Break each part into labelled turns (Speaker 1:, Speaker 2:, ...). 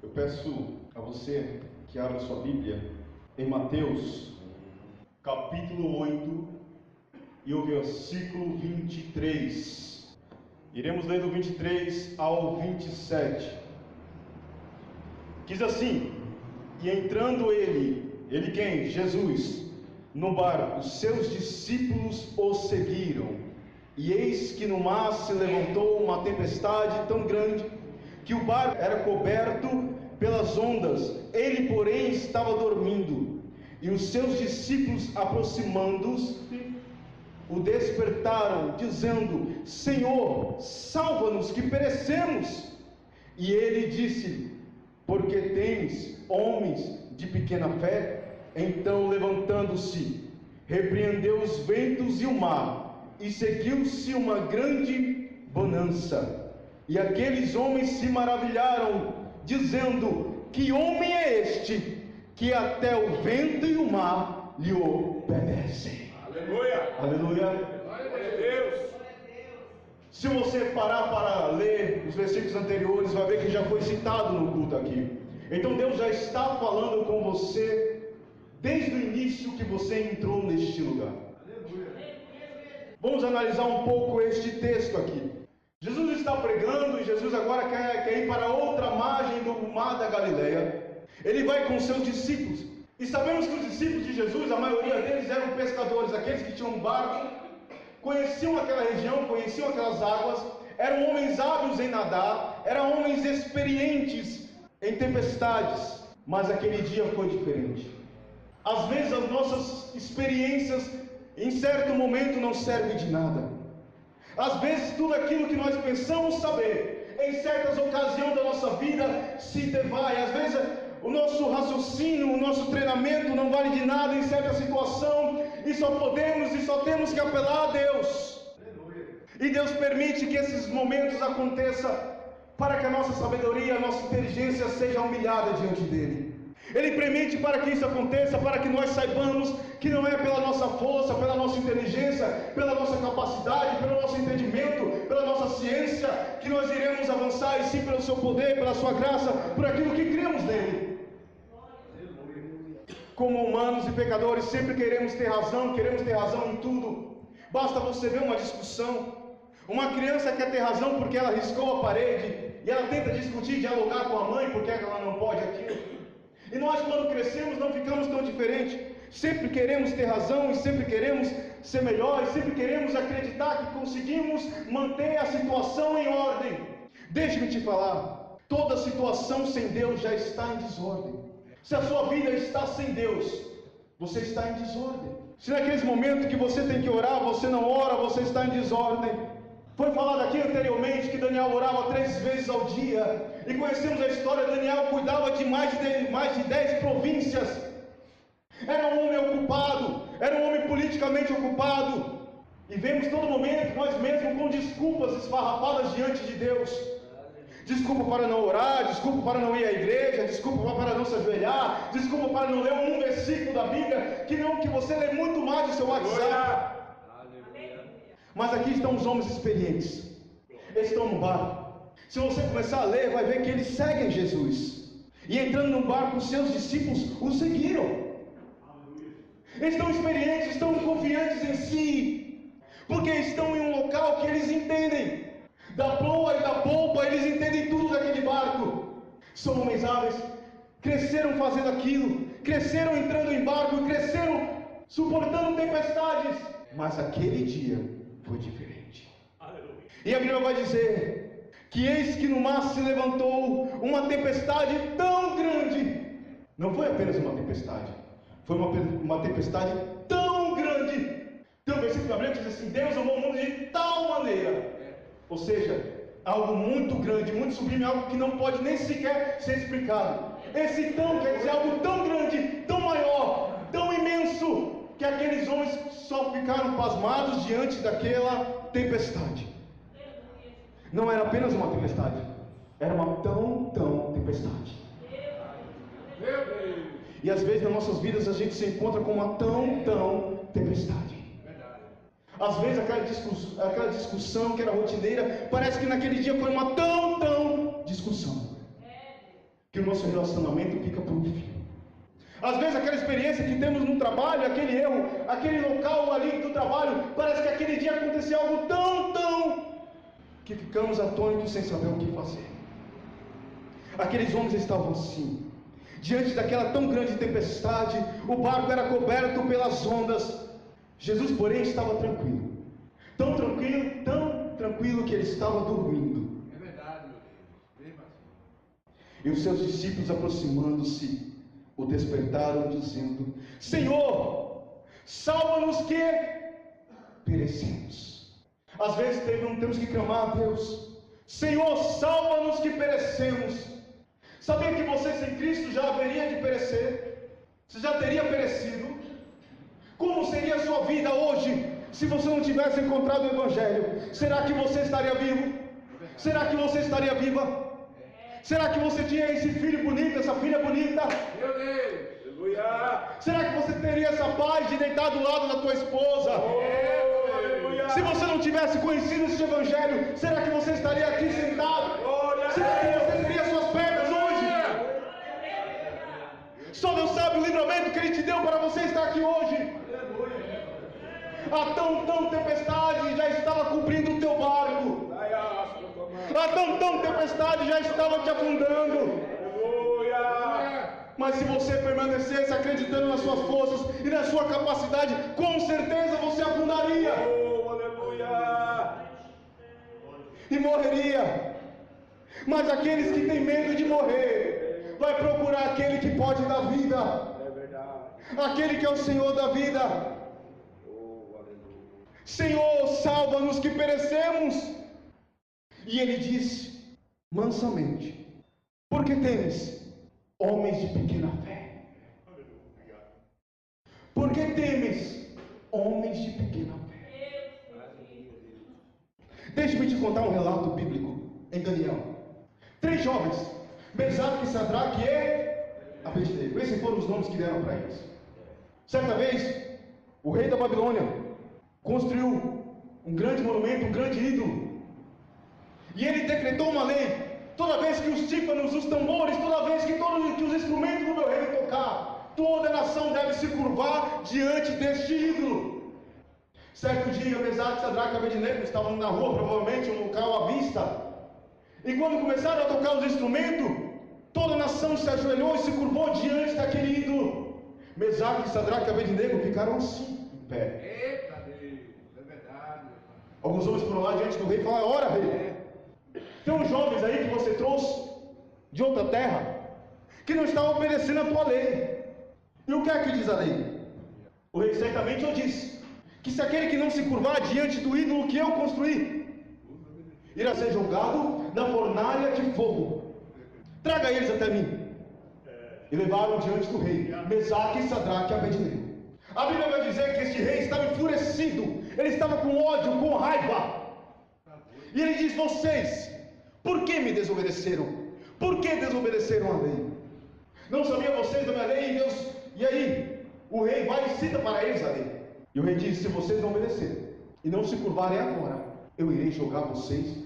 Speaker 1: Eu peço a você que abra sua Bíblia em Mateus, capítulo 8, e o versículo 23. Iremos ler do 23 ao 27. Diz assim: E entrando ele quem? Jesus, no barco, seus discípulos o seguiram. E eis que no mar se levantou uma tempestade tão grande, que o barco era coberto pelas ondas. Ele, porém, estava dormindo. E os seus discípulos, aproximando-se, o despertaram, dizendo: Senhor, salva-nos, que perecemos. E ele disse: Porque tens homens de pequena fé? Então, levantando-se, repreendeu os ventos e o mar, e seguiu-se uma grande bonança. E aqueles homens se maravilharam, dizendo: Que homem é este, que até o vento e o mar lhe obedecem?
Speaker 2: Aleluia!
Speaker 1: Aleluia!
Speaker 2: Glória a Deus!
Speaker 1: Se você parar para ler os versículos anteriores, vai ver que já foi citado no culto aqui. Então Deus já está falando com você desde o início que você entrou neste lugar.
Speaker 2: Aleluia!
Speaker 1: Vamos analisar um pouco este texto aqui. Jesus está pregando e Jesus agora quer ir para outra margem do mar da Galileia. Ele vai com seus discípulos. E sabemos que os discípulos de Jesus, a maioria deles eram pescadores, aqueles que tinham um barco, conheciam aquela região, conheciam aquelas águas, eram homens hábeis em nadar, eram homens experientes em tempestades. Mas aquele dia foi diferente. Às vezes as nossas experiências em certo momento não servem de nada. Às vezes tudo aquilo que nós pensamos saber, em certas ocasiões da nossa vida, se devai. Às vezes o nosso raciocínio, o nosso treinamento não vale de nada em certa situação, e só temos que apelar a Deus.
Speaker 2: Aleluia!
Speaker 1: E Deus permite que esses momentos aconteçam para que a nossa sabedoria, a nossa inteligência seja humilhada diante dele. Ele permite para que isso aconteça, para que nós saibamos que não é pela nossa força, pela nossa inteligência, pela nossa capacidade, pelo nosso entendimento, pela nossa ciência, que nós iremos avançar, e sim pelo seu poder, pela sua graça, por aquilo que cremos nele. Como humanos e pecadores, sempre queremos ter razão em tudo. Basta você ver uma discussão. Uma criança quer ter razão porque ela riscou a parede, e ela tenta discutir, dialogar com a mãe porque ela não pode aquilo. E nós, quando crescemos, não ficamos tão diferentes. Sempre queremos ter razão, e sempre queremos ser melhores, sempre queremos acreditar que conseguimos manter a situação em ordem. Deixe-me te falar, toda situação sem Deus já está em desordem. Se a sua vida está sem Deus, você está em desordem. Se naqueles momentos que você tem que orar, você não ora, você está em desordem. Foi falado aqui anteriormente que Daniel orava 3 vezes ao dia, e conhecemos a história. Daniel cuidava de mais de 10 províncias. Era um homem ocupado, era um homem politicamente ocupado, e vemos todo momento nós mesmos com desculpas esfarrapadas diante de Deus. Desculpa para não orar, desculpa para não ir à igreja, desculpa para não se ajoelhar, desculpa para não ler um versículo da Bíblia, que você lê muito mais do seu WhatsApp. Mas aqui estão os homens experientes. Eles estão no barco. Se você começar a ler, vai ver que eles seguem Jesus. E entrando no barco, os seus discípulos o seguiram. Eles estão experientes, estão confiantes em si, porque estão em um local que eles entendem. Da proa e da polpa, eles entendem tudo daquele barco. São homens hábeis, cresceram fazendo aquilo, cresceram entrando em barco, cresceram suportando tempestades. Mas aquele dia foi diferente.
Speaker 2: Aleluia!
Speaker 1: E a Bíblia vai dizer que eis que no mar se levantou uma tempestade tão grande. Não foi apenas uma tempestade, foi uma tempestade tão grande. Tem um versículo da Bíblia que diz assim: Deus amou o mundo de tal maneira. Ou seja, algo muito grande, muito sublime, algo que não pode nem sequer ser explicado. Esse tão quer dizer algo tão grande, tão maior, tão imenso, que aqueles homens só ficaram pasmados diante daquela tempestade. Não era apenas uma tempestade, era uma tão tempestade.
Speaker 2: Meu Deus!
Speaker 1: E às vezes nas nossas vidas a gente se encontra com uma tão tempestade.
Speaker 2: Verdade.
Speaker 1: Às vezes aquela discussão que era rotineira, parece que naquele dia foi uma tão discussão, que o nosso relacionamento fica por um fio. Às vezes aquela experiência que temos no trabalho, aquele erro, aquele local ali do trabalho, parece que aquele dia aconteceu algo tão, que ficamos atônitos sem saber o que fazer. Aqueles homens estavam assim, diante daquela tão grande tempestade, o barco era coberto pelas ondas. Jesus, porém, estava tranquilo. Tão tranquilo que ele estava dormindo.
Speaker 2: É verdade, meu Deus. Mesmo assim.
Speaker 1: E os seus discípulos, aproximando-se, o despertaram, dizendo: Senhor, salva-nos que perecemos. Às vezes temos que clamar a Deus: Senhor, salva-nos que perecemos. Sabia que você sem Cristo já haveria de perecer? Você já teria perecido? Como seria a sua vida hoje se você não tivesse encontrado o Evangelho? Será que você estaria vivo? Será que você estaria viva? Será que você tinha esse filho bonito, essa filha bonita?
Speaker 2: Meu Deus. Aleluia.
Speaker 1: Será que você teria essa paz de deitar do lado da tua esposa?
Speaker 2: Aleluia.
Speaker 1: Se você não tivesse conhecido esse Evangelho, será que você estaria aqui sentado? Será que você teria suas pernas hoje? Só Deus sabe o livramento que Ele te deu para você estar aqui hoje. A tão tempestade já estava cobrindo o teu barco. A tão tempestade já estava te afundando. Mas se você permanecesse acreditando nas suas forças e na sua capacidade, com certeza você afundaria. E morreria. Mas aqueles que têm medo de morrer, vai procurar aquele que pode dar vida. Aquele que é o Senhor da vida. Senhor, salva-nos que perecemos. E ele disse mansamente: por que temes, homens de pequena fé? Por que temes, homens de pequena fé? Deixe-me te contar um relato bíblico em Daniel. 3 jovens, Mesaque, Sadraque e Abednego. Esses foram os nomes que deram para eles. Certa vez, o rei da Babilônia construiu um grande monumento, um grande ídolo. E ele decretou uma lei: toda vez que os tímpanos, os tambores, toda vez que os instrumentos do meu reino tocar, toda a nação deve se curvar diante deste ídolo. Certo dia, Mesaque, Sadraque e Abednego estavam na rua, provavelmente um local à vista. E quando começaram a tocar os instrumentos, toda a nação se ajoelhou e se curvou diante daquele ídolo. Mesaque, Sadraque e Abednego ficaram assim, em pé.
Speaker 2: Eita Deus, é verdade.
Speaker 1: Alguns homens foram lá diante do rei e falaram: ora, rei, tem uns jovens aí que você trouxe de outra terra que não estão obedecendo a tua lei. E o que é que diz a lei? O rei certamente eu disse que se aquele que não se curvar diante do ídolo que eu construí, irá ser jogado na fornalha de fogo. Traga eles até mim. E levaram diante do rei Mesaque, Sadraque e Abednego. A Bíblia vai dizer que este rei estava enfurecido, ele estava com ódio, com raiva. E ele diz: vocês, por que me desobedeceram? Por que desobedeceram a lei? Não sabia vocês da minha lei? E aí, o rei vai e cita para eles a lei. E o rei diz: se vocês não obedecerem e não se curvarem agora, eu irei jogar vocês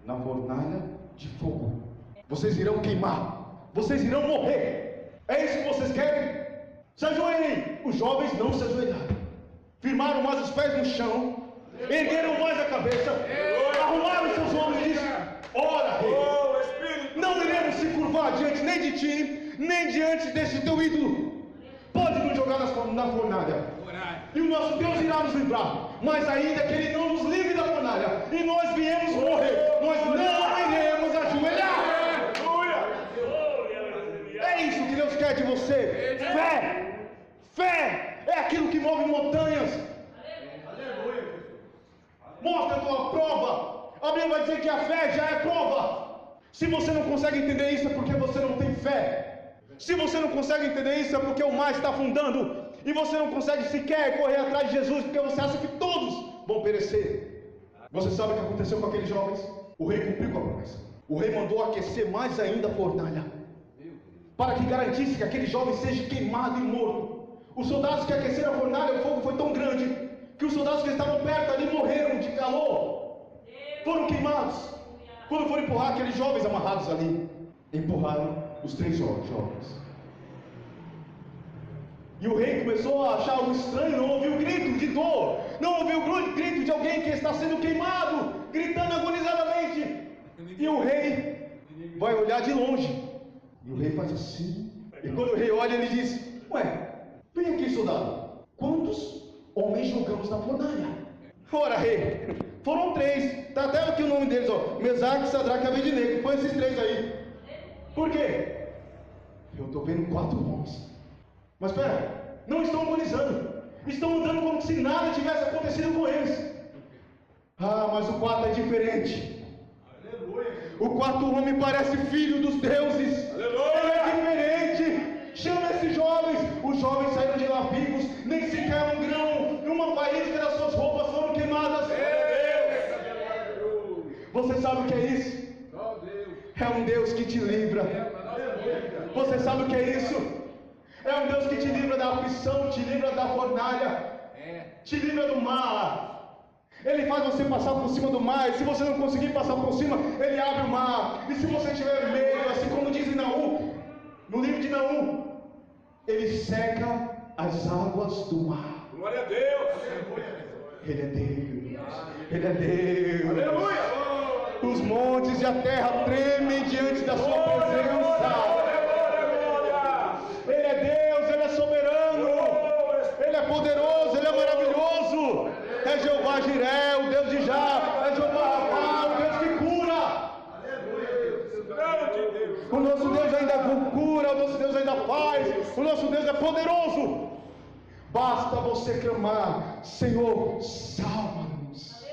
Speaker 1: na fornalha de fogo. Vocês irão queimar, vocês irão morrer. É isso que vocês querem? Se ajoelhem. Os jovens não se ajoelharam, firmaram mais os pés no chão, ergueram mais a cabeça, arrumaram seus ombros e disseram: ora, rei, não iremos se curvar diante nem de ti, nem diante deste teu ídolo. Pode nos jogar na fornalha, e o nosso Deus irá nos livrar. Mas ainda que Ele não nos livre da fornalha, e nós viemos morrer, nós não iremos ajoelhar. É isso que Deus quer de você. Fé. Fé é aquilo que move montanhas. Mostra a tua prova. A Bíblia vai dizer que a fé já é prova. Se você não consegue entender isso, é porque você não tem fé. Se você não consegue entender isso, é porque o mar está afundando e você não consegue sequer correr atrás de Jesus, porque você acha que todos vão perecer. Você sabe o que aconteceu com aqueles jovens? O rei cumpriu com a promessa. O rei mandou aquecer mais ainda a fornalha, para que garantisse que aquele jovem seja queimado e morto. Os soldados que aqueceram a fornalha, o fogo foi tão grande que os soldados que estavam perto ali morreram de calor, foram queimados. Quando foram empurrar aqueles jovens amarrados ali, empurraram os 3 jovens. E o rei começou a achar algo estranho, não ouviu grito de dor, não ouviu o grito de alguém que está sendo queimado, gritando agonizadamente. E o rei vai olhar de longe. E o rei faz assim. E quando o rei olha, ele diz: ué, vem aqui, soldado. Quantos homens jogamos na fornalha? Ora, rei, foram 3. Está até aqui o nome deles, ó: Mesaque, Sadraque e Abednego. Foi esses 3 aí. Por quê? Eu estou vendo 4 homens. Mas espera, não estão agonizando. Estão andando como se nada tivesse acontecido com eles. Ah, mas o 4 é diferente. O 4º homem parece filho dos deuses. Ele é diferente. Chama esses jovens. Os jovens saíram de lá vivos. Nem sequer um grão, numa faísca das suas roupas foram queimadas. Você sabe o que é isso? É um Deus que te livra. Você sabe o que é isso? É um Deus que te livra da aflição, te livra da fornalha, te livra do mar. Ele faz você passar por cima do mar, e se você não conseguir passar por cima, Ele abre o mar. E se você tiver medo, assim como diz em Naum, no livro de Naum, Ele seca as águas do mar.
Speaker 3: Glória a Deus!
Speaker 1: Ele é Deus. Ele é Deus.
Speaker 3: Aleluia!
Speaker 1: Os montes e a terra tremem diante da sua presença. Ele é Deus, Ele é soberano, Ele é poderoso, Ele é maravilhoso. É Jeová Jiré, o Deus de Já, é Jeová Rapá, o Deus que cura. O nosso Deus ainda cura, o nosso Deus ainda faz, o nosso Deus é poderoso. Basta você clamar: Senhor, salva-nos.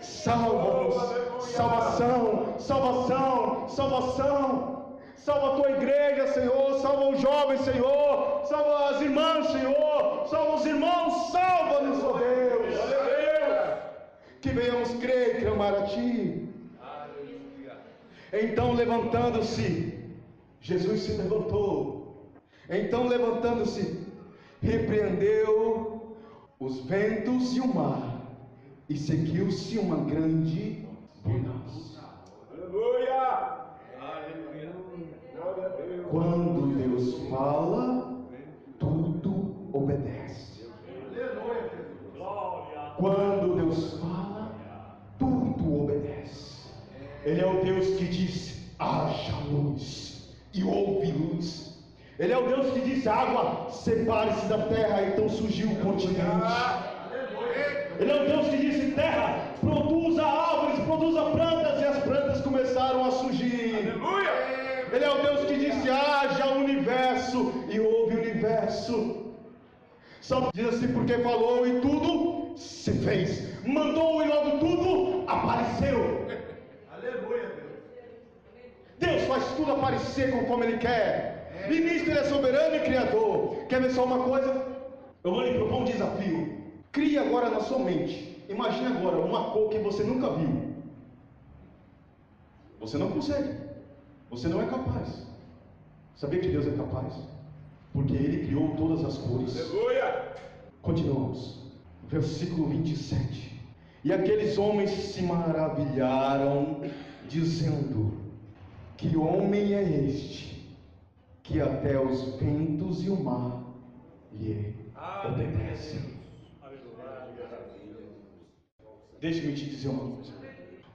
Speaker 1: Salva-nos. Salvação, salvação, salvação. Salva a tua igreja, Senhor. Salva os jovens, Senhor. Salva as irmãs, Senhor. Salva os irmãos. Salva-nos, ó Deus. Que venhamos crer e clamar a Ti. Então, levantando-se, Jesus se levantou. Então, levantando-se, repreendeu os ventos e o mar, e seguiu-se uma grande bonança.
Speaker 3: Aleluia!
Speaker 1: Quando Deus fala, tudo obedece. Quando Deus fala, tudo obedece. Ele é o Deus que diz: haja luz, e houve luz. Ele é o Deus que diz: água, separe-se da terra, então surgiu o continente. Ele é o Deus que disse: terra, produza árvores, produza plantas, e as plantas começaram a surgir.
Speaker 3: Aleluia!
Speaker 1: Ele é o Deus que disse: haja universo, e houve universo. Só diz assim: porque falou e tudo se fez. Mandou e logo tudo apareceu.
Speaker 2: Aleluia,
Speaker 1: Deus faz tudo aparecer conforme Ele quer. E nisso Ele é soberano e criador. Quer ver só uma coisa? Eu vou lhe propor um desafio. Crie agora na sua mente. Imagine agora uma cor que você nunca viu. Você não consegue. Você não é capaz. Sabia que Deus é capaz? Porque Ele criou todas as cores.
Speaker 3: Aleluia!
Speaker 1: Continuamos. Versículo 27. E aqueles homens se maravilharam, dizendo: que homem é este, que até os ventos e o mar lhe obedecem. Deixe-me te dizer uma coisa.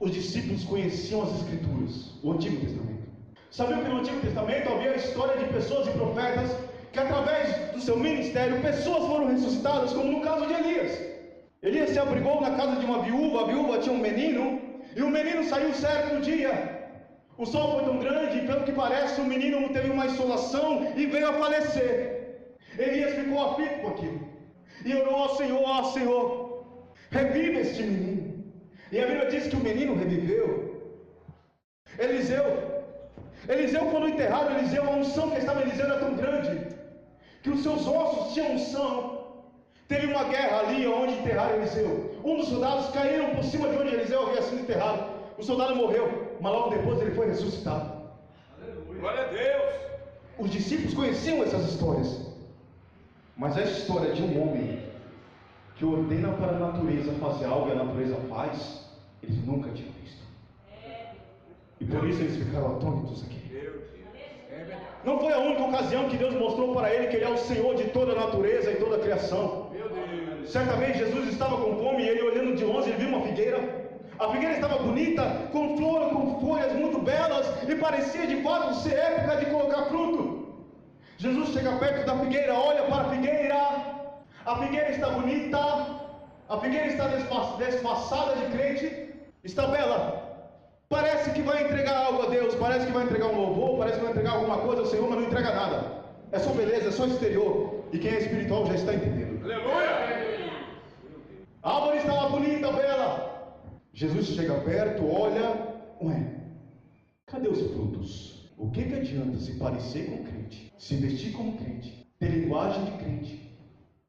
Speaker 1: Os discípulos conheciam as Escrituras, o Antigo Testamento. Sabiam que no Antigo Testamento havia a história de pessoas e profetas que, através do seu ministério, pessoas foram ressuscitadas, como no caso de Elias. Elias se abrigou na casa de uma viúva, a viúva tinha um menino, e o menino saiu certo dia. O sol foi tão grande, e pelo que parece, o menino teve uma insolação e veio a falecer. Elias ficou aflito com aquilo, e orou ao Senhor: ó Senhor, revive este menino. E a Bíblia diz que o menino reviveu. Eliseu, quando enterraram Eliseu, a unção que estava em Eliseu era tão grande, que os seus ossos tinham unção. Teve uma guerra ali onde enterraram Eliseu. Um dos soldados caíram por cima de onde Eliseu havia sido enterrado. O soldado morreu, mas logo depois ele foi ressuscitado.
Speaker 3: Glória a Deus!
Speaker 1: Os discípulos conheciam essas histórias. Mas essa história de um homem que ordena para a natureza fazer algo e a natureza faz, eles nunca tinham visto. E por isso eles ficaram atônitos aqui. Não foi a única ocasião que Deus mostrou para ele que Ele é o Senhor de toda a natureza e toda a criação.
Speaker 2: Meu Deus.
Speaker 1: Certa vez Jesus estava com fome e ele, olhando de longe, ele viu uma figueira. A figueira estava bonita, com flor, com folhas muito belas, e parecia de fato ser época de colocar fruto. Jesus chega perto da figueira, olha para a figueira está bonita, a figueira está desfaçada de crente, está bela, parece que vai entregar algo a Deus, parece que vai entregar um louvor, parece que vai entregar alguma coisa ao Senhor, mas não entrega nada, é só beleza, é só exterior, e quem é espiritual já está entendendo.
Speaker 3: Aleluia!
Speaker 1: A árvore estava bonita, bela. Jesus chega perto, olha, ué, cadê os frutos? O que adianta se parecer com crente, se vestir como crente, ter linguagem de crente,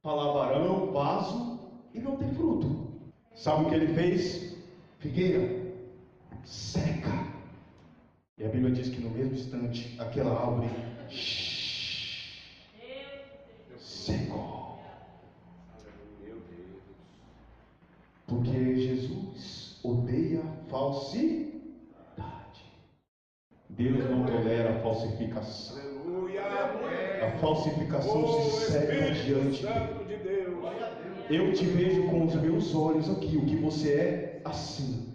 Speaker 1: falar varão, vaso e não ter fruto? Sabe o que ele fez? Figueira, seca. E a Bíblia diz que no mesmo instante, aquela árvore secou. Porque Jesus odeia falsidade. Deus não tolera a falsificação. A falsificação se segue diante de Deus. Eu te vejo com os meus olhos aqui. O que você é, assim.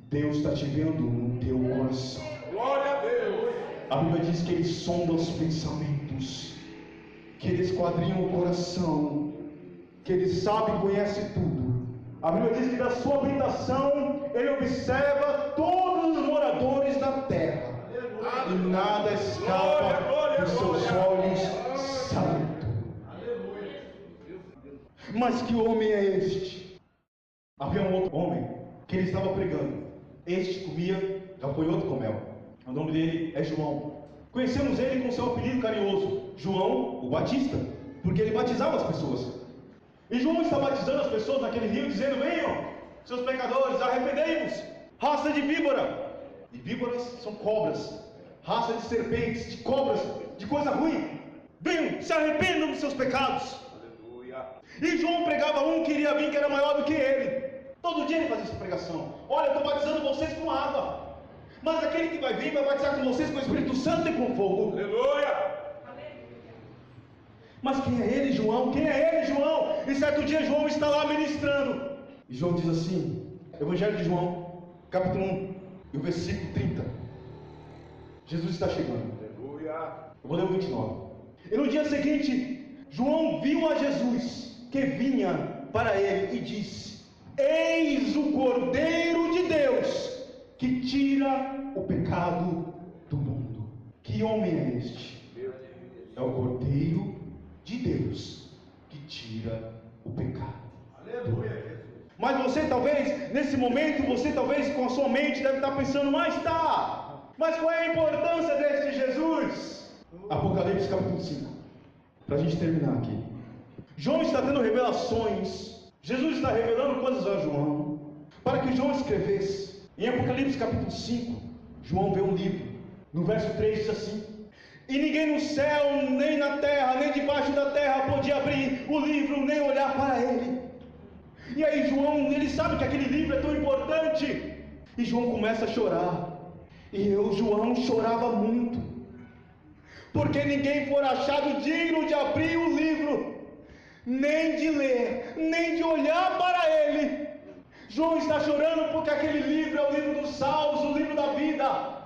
Speaker 1: Deus está te vendo no teu coração.
Speaker 3: Glória a Deus.
Speaker 1: A Bíblia diz que Ele sonda os pensamentos, que Ele esquadrinha o coração, que Ele sabe e conhece tudo. A Bíblia diz que da sua habitação Ele observa todos os moradores da terra, e nada escapa dos seus olhos santos. Mas que homem é este? Havia um outro homem que ele estava pregando. Este comia gafanhoto com mel. O nome dele é João. Conhecemos ele com seu apelido carinhoso, João o Batista, porque ele batizava as pessoas. E João está batizando as pessoas naquele rio, dizendo: venham, seus pecadores, arrependei-vos, raça de víbora. E víboras são cobras, raça de serpentes, de cobras, de coisa ruim. Venham, se arrependam dos seus pecados.
Speaker 3: Aleluia.
Speaker 1: E João pregava um que iria vir, que era maior do que ele. Todo dia ele fazia essa pregação: olha, eu estou batizando vocês com água, mas aquele que vai vir vai batizar com vocês com o Espírito Santo e com fogo.
Speaker 3: Aleluia.
Speaker 1: Mas quem é ele, João? Quem é ele, João? E certo dia João está lá ministrando. E João diz assim, Evangelho de João, capítulo 1, e o versículo 30. Jesus está chegando.
Speaker 3: Aleluia.
Speaker 1: Eu vou ler o 29. E no dia seguinte, João viu a Jesus, que vinha para ele, e disse: eis o Cordeiro de Deus, que tira o pecado do mundo. Que homem é este? É o Cordeiro de Deus, que tira o pecado.
Speaker 2: Aleluia, Jesus.
Speaker 1: Mas você talvez, nesse momento, você talvez com a sua mente deve estar pensando: mas qual é a importância desse Jesus? Apocalipse capítulo 5, para a gente terminar aqui. João está tendo revelações, Jesus está revelando coisas a João, para que João escrevesse. Em Apocalipse capítulo 5, João vê um livro, no verso 3 diz assim: e ninguém no céu, nem na terra, nem debaixo da terra podia abrir o livro, nem olhar para ele. E aí João, ele sabe que aquele livro é tão importante, e João começa a chorar. E João chorava muito, porque ninguém for achado digno de abrir o livro, nem de ler, nem de olhar para ele. João está chorando porque aquele livro é o livro dos salvos, o livro da vida.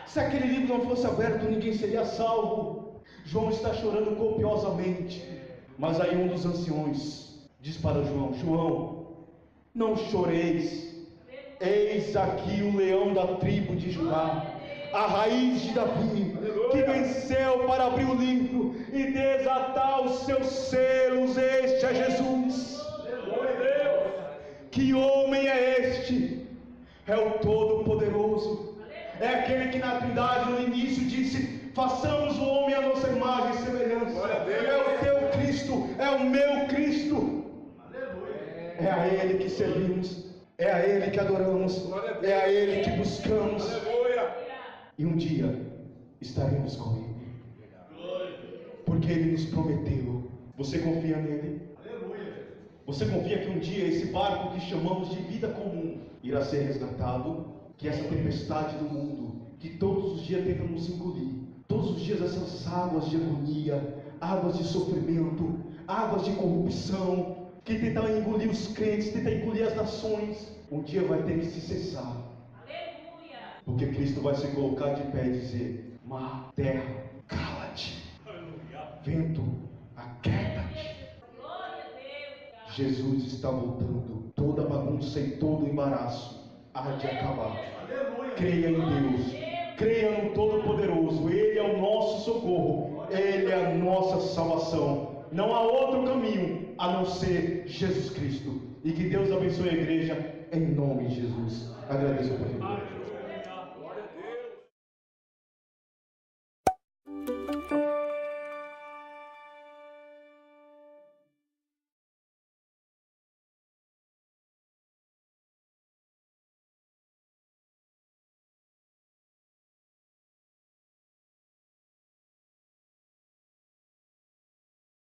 Speaker 1: Se aquele livro não fosse aberto, ninguém seria salvo. João está chorando copiosamente. Mas aí um dos anciões diz para João: João, não choreis. Eis aqui o leão da tribo de Judá, a raiz de Davi, que venceu para abrir o livro e desatar os seus selos. Este é Jesus. Que homem é este? É o Todo-Poderoso. É aquele que na Trindade no início disse: façamos o homem à nossa imagem e semelhança. É o teu Cristo, é o meu Cristo. É a Ele que servimos, é a Ele que adoramos, é a Ele que buscamos. E um dia estaremos com Ele, porque Ele nos prometeu. Você confia nele? Você confia que um dia esse barco que chamamos de vida comum irá ser resgatado? Que essa tempestade do mundo, que todos os dias tenta nos engolir, Todos os dias essas águas de agonia, águas de sofrimento, águas de corrupção, que tentam engolir os crentes, tentam engolir as nações, um dia vai ter que se cessar.
Speaker 4: Aleluia.
Speaker 1: Porque Cristo vai se colocar de pé e dizer: mar, terra, cala-te. Vento, aquieta-te.
Speaker 4: Glória a Deus.
Speaker 1: Jesus está voltando. Toda bagunça e todo embaraço há de acabar. Creia em Deus. Creia no Todo-Poderoso. Ele é o nosso socorro. Ele é a nossa salvação. Não há outro caminho a não ser Jesus Cristo. E que Deus abençoe a igreja em nome de Jesus. Agradeço por tudo.